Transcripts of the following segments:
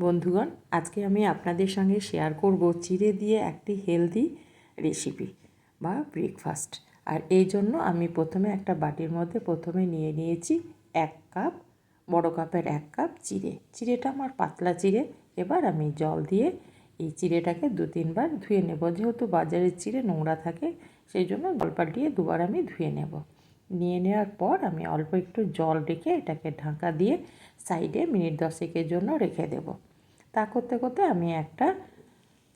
বন্ধুগণ, আজকে আমি আপনাদের সঙ্গে শেয়ার করব চিড়ে দিয়ে একটি হেলদি রেসিপি বা ব্রেকফাস্ট। আর এই জন্য আমি প্রথমে একটা বাটির মধ্যে নিয়ে নিয়েছি 1 কাপ, বড় কাপের 1 কাপ চিড়েটা আমার পাতলা চিড়ে। এবার আমি জল দিয়ে এই চিড়েটাকে 2-3 বার ধুয়ে নেব। যেহেতু বাজারের চিড়ে নোংরা থাকে, সেই জন্য জল পাল্টিয়ে 2 বার আমি ধুয়ে নেব। নিয়ে নেওয়ার পর আমি অল্প একটু জল রেখে এটাকে ঢাকা দিয়ে সাইডে মিনিট 10-এর জন্য রেখে দেব। তা করতে করতে আমি একটা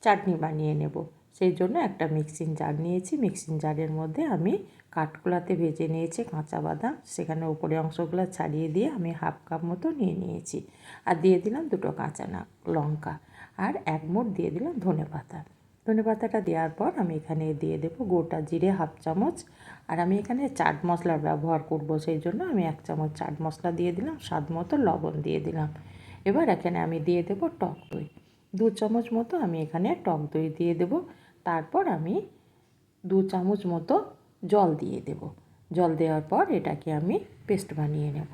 চাটনি বানিয়ে নেব। সেই জন্য একটা মিক্সিং জার নিয়েছি। মিক্সিং জারের মধ্যে আমি কাঠকোলাতে ভেজে নিয়েছি কাঁচা বাদাম, সেখানে উপরে অংশগুলো ছাড়িয়ে দিয়ে আমি 1/2 কাপ মতো নিয়ে নিয়েছি। আর দিয়ে দিলাম 2টো কাঁচা লঙ্কা, আর 1 মুঠ দিয়ে দিলাম ধনেপাতা। ধনেপাতাটা দেওয়ার পর আমি এখানে দিয়ে দেব গোটা জিরে 1/2 চামচ। আর আমি এখানে চাট মশলার ব্যবহার করব, সেই জন্য আমি 1 চামচ চাট মশলা দিয়ে দিলাম, স্বাদ মতো লবণ দিয়ে দিলাম। এবার এখানে আমি দিয়ে দেব টক দই, 2 চামচ মতো আমি এখানে টক দই দিয়ে দেব। তারপর আমি 2 চামচ মতো জল দিয়ে দেব। জল দেওয়ার পর এটাকে আমি পেস্ট বানিয়ে নেব।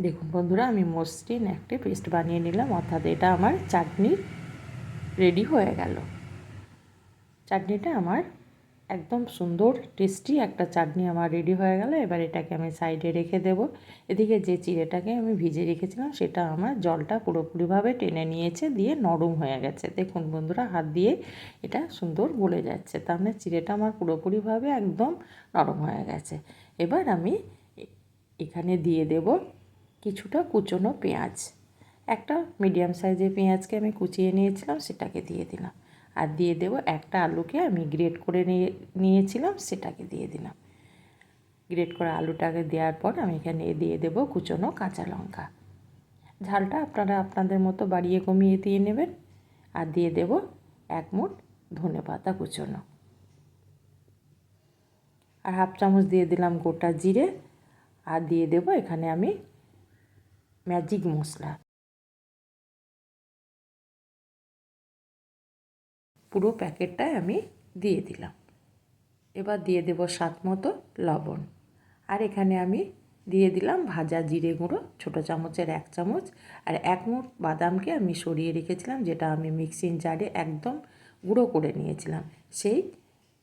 দেখুন বন্ধুরা, আমি মসৃণ একটা পেস্ট বানিয়ে নিলাম, অর্থাৎ এটা আমার চাটনি রেডি হয়ে গেল। চাটনিটা আমার একদম সুন্দর টেস্টি একটা চাটনি আমার রেডি হয়ে গেল। এবার এটাকে আমি সাইডে রেখে দেব। এদিকে যে চিড়েটাকে আমি ভিজে রেখেছিলাম সেটা আমার জলটা পুরোপুরিভাবে টেনে নিয়েছে, দিয়ে নরম হয়ে গেছে। দেখুন বন্ধুরা, হাত দিয়ে এটা সুন্দর গলে যাচ্ছে, তার মানে চিড়েটা আমার পুরোপুরিভাবে একদম নরম হয়ে গেছে। এবার আমি এখানে দিয়ে দেব কিছুটা কুচনো পেঁয়াজ। একটা মিডিয়াম সাইজের পেঁয়াজকে আমি কুচিয়ে নিয়েছিলাম, সেটাকে দিয়ে দিলাম। আর দিয়ে দেব একটা আলুকে আমি গ্রেট করে নিয়েছিলাম, সেটাকে দিয়ে দিলাম। গ্রেট করা আলুটাকে দেওয়ার পর আমি এখানে দিয়ে দেব কুচনো কাঁচা লঙ্কা। ঝালটা আপনারা আপনাদের মতো বাড়িয়ে কমিয়ে দিয়ে নেবেন। আর দিয়ে দেব 1 মুঠ ধনেপাতা কুচনো। আর 1/2 চামচ দিয়ে দিলাম গোটা জিরে। আর দিয়ে দেব এখানে আমি ম্যাজিক মশলা, পুরো প্যাকেটটাই আমি দিয়ে দিলাম। এবার দিয়ে দেব স্বাদ মতো লবণ। আর এখানে আমি দিয়ে দিলাম ভাজা জিরে গুঁড়ো, ছোটো চামচের 1 চামচ। আর 1 মুঠ বাদামকে আমি সরিয়ে রেখেছিলাম, যেটা আমি মিক্সিং জারে একদম গুঁড়ো করে নিয়েছিলাম, সেই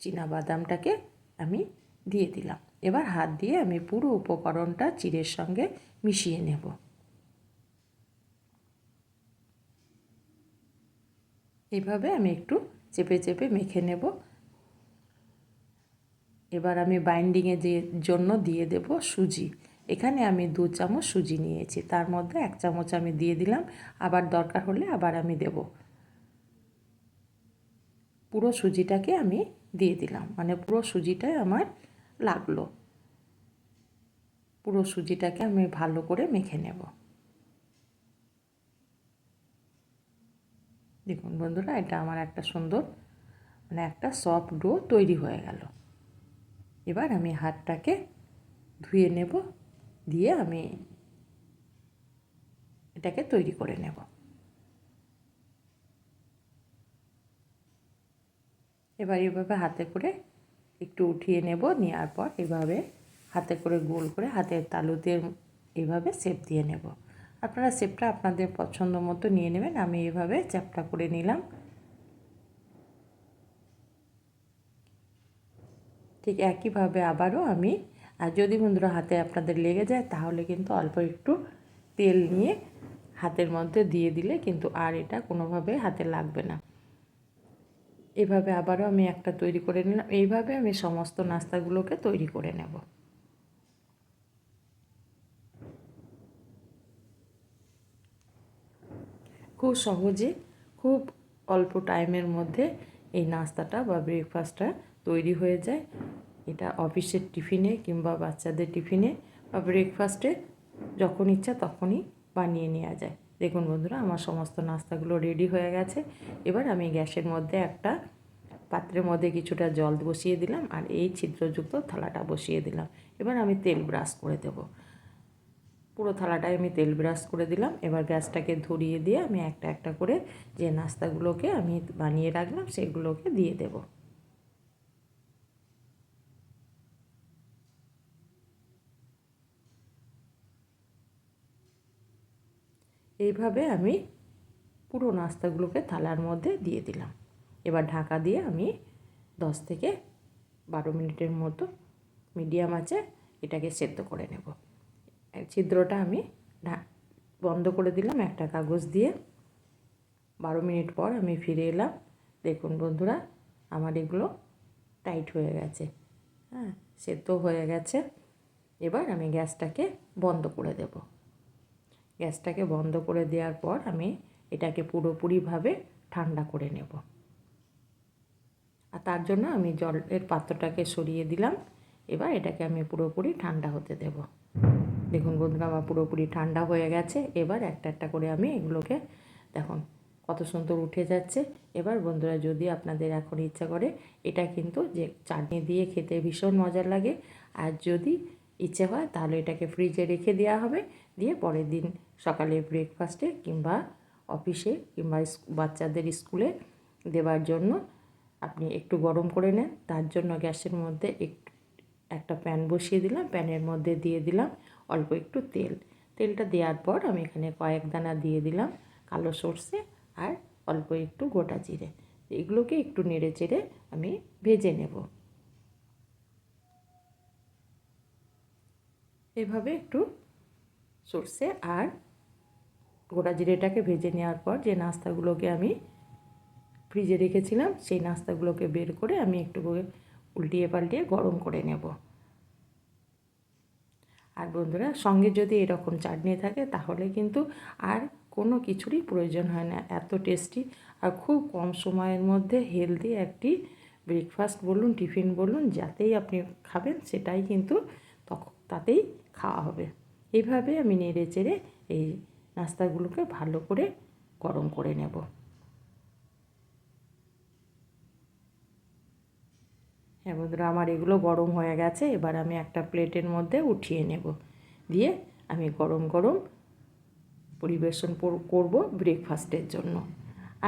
চীনা বাদামটাকে আমি দিয়ে দিলাম। এবার হাত দিয়ে আমি পুরো উপকরণটা চিড়ের সঙ্গে মিশিয়ে নেব। এইভাবে আমি একটু চেপে চেপে মেখে নেব। এবার আমি বাইন্ডিংয়ের জন্য দিয়ে দেব সুজি। এখানে আমি 2 চামচ সুজি নিয়েছি, তার মধ্যে 1 চামচ আমি দিয়ে দিলাম, আবার দরকার হলে আবার আমি দেব। পুরো সুজিটাকে আমি দিয়ে দিলাম, মানে পুরো সুজিটাই আমার লাগলো। পুরো সুজিটাকে আমি ভালো করে মেখে নেব। দেখুন বন্ধুরা, এটা আমার একটা সুন্দর, মানে একটা সফট ডো তৈরি হয়ে গেল। এবার আমি হাতটাকে ধুয়ে নেব, দিয়ে আমি এটাকে তৈরি করে নেব। এবার এভাবে হাতে করে একটু উঠিয়ে নেব, নেওয়ার পর এভাবে হাতে করে গোল করে হাতের তালুতে এভাবে শেপ দিয়ে নেব। আপনারা শেপটা আপনাদের পছন্দ মতো নিয়ে নেবেন। আমি এভাবে চ্যাপটা করে নিলাম। ঠিক একইভাবে আবারও আমি, আর যদি বন্ধুরা হাতে আপনাদের লেগে যায় তাহলে কিন্তু অল্প একটু তেল নিয়ে হাতের মধ্যে দিয়ে দিলে কিন্তু আর এটা কোনোভাবে হাতে লাগবে না। এভাবে আবারও আমি একটা তৈরি করে নিলাম। এইভাবে আমি সমস্ত নাস্তাগুলোকে তৈরি করে নেব। খুব সহজে, খুব অল্প টাইমের মধ্যে এই নাস্তাটা বা ব্রেকফাস্টটা তৈরি হয়ে যায়। এটা অফিসের টিফিনে কিংবা বাচ্চাদের টিফিনে বা ব্রেকফাস্টে যখন ইচ্ছা তখনই বানিয়ে নেওয়া যায়। দেখুন বন্ধুরা, আমার সমস্ত নাস্তাগুলো রেডি হয়ে গেছে। এবার আমি গ্যাসের মধ্যে একটা পাত্রের মধ্যে কিছুটা জল বসিয়ে দিলাম, আর এই ছিদ্রযুক্ত থালাটা বসিয়ে দিলাম। এবার আমি তেল ব্রাশ করে দেব। পুরো থালাটায় আমি তেল ব্রাশ করে দিলাম। এবার গ্যাসটাকে ধরিয়ে দিয়ে আমি একটা একটা করে যে নাস্তাগুলোকে আমি বানিয়ে রাখলাম সেগুলোকে দিয়ে দেব। এইভাবে আমি পুরো নাস্তাগুলোকে থালার মধ্যে দিয়ে দিলাম। এবার ঢাকা দিয়ে আমি 10 থেকে 12 মিনিটের মতো মিডিয়াম আঁচে এটাকে সেদ্ধ করে নেব। ছিদ্রটা আমি বন্ধ করে দিলাম একটা কাগজ দিয়ে। 12 মিনিট পর আমি ফিরে এলাম। দেখুন বন্ধুরা, আমার এগুলো টাইট হয়ে গেছে, হ্যাঁ, সেদ্ধ হয়ে গেছে। এবার আমি গ্যাসটাকে বন্ধ করে দেব। গ্যাসটাকে বন্ধ করে দেওয়ার পর আমি এটাকে পুরোপুরিভাবে ঠান্ডা করে নেব। আর তার জন্য আমি জলের পাত্রটাকে সরিয়ে দিলাম। এবার এটাকে আমি পুরোপুরি ঠান্ডা হতে দেব। দেখুন বন্ধুরা, আমার পুরোপুরি ঠান্ডা হয়ে গেছে। এবার একটা একটা করে আমি এগুলোকে, দেখুন কত সুন্দর উঠে যাচ্ছে। এবার বন্ধুরা, যদি আপনাদের এখন ইচ্ছা করে, এটা কিন্তু যে চাটনি দিয়ে খেতে ভীষণ মজা লাগে। আর যদি ইচ্ছে হয় তাহলে এটাকে ফ্রিজে রেখে দেওয়া হবে, দিয়ে পরের দিন সকালে ব্রেকফাস্টে কিংবা অফিসে কিংবা বাচ্চাদের স্কুলে দেওয়ার জন্য আপনি একটু গরম করে নেন। তার জন্য গ্যাসের মধ্যে একটা প্যান বসিয়ে দিলাম। প্যানের মধ্যে দিয়ে দিলাম অল্প একটু তেল। তেলটা দেওয়ার পর আমি এখানে কয়েক দানা দিয়ে দিলাম কালো সর্ষে আর অল্প একটু গোটা জিরে। এগুলোকে একটু নেড়ে চেড়ে আমি ভেজে নেব। এভাবে একটু সর্ষে আর গোটা জিরেটাকে ভেজে নেওয়ার পর যে নাস্তাগুলোকে আমি ফ্রিজে রেখেছিলাম সেই নাস্তাগুলোকে বের করে আমি একটু উল্টিয়ে পাল্টিয়ে গরম করে নেব। আর বন্ধুরা, সঙ্গে যদি এরকম চাটনি থাকে তাহলে কিন্তু আর কোনো কিছুরই প্রয়োজন হয় না। এত টেস্টি আর খুব কম সময়ের মধ্যে হেলদি একটি ব্রেকফাস্ট বলুন, টিফিন বলুন, যাতেই আপনি খাবেন সেটাই কিন্তু তাতেই খাওয়া হবে। এইভাবে আমি নেড়ে চেড়ে এই নাস্তাগুলোকে ভালো করে গরম করে নেব। হ্যাঁ বন্ধুরা, আমার এগুলো গরম হয়ে গেছে। এবার আমি একটা প্লেটের মধ্যে উঠিয়ে নেব, দিয়ে আমি গরম গরম পরিবেশন করব ব্রেকফাস্টের জন্য।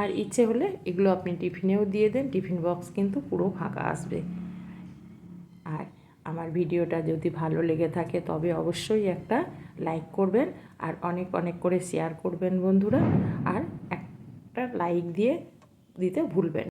আর ইচ্ছে হলে এগুলো আপনি টিফিনেও দিয়ে দেন, টিফিন বক্স কিন্তু পুরো ফাঁকা আসবে। আর আমার ভিডিওটা যদি ভালো লেগে থাকে তবে অবশ্যই একটা লাইক করবেন আর অনেক অনেক করে শেয়ার করবেন বন্ধুরা। আর একটা লাইক দিতে ভুলবেন।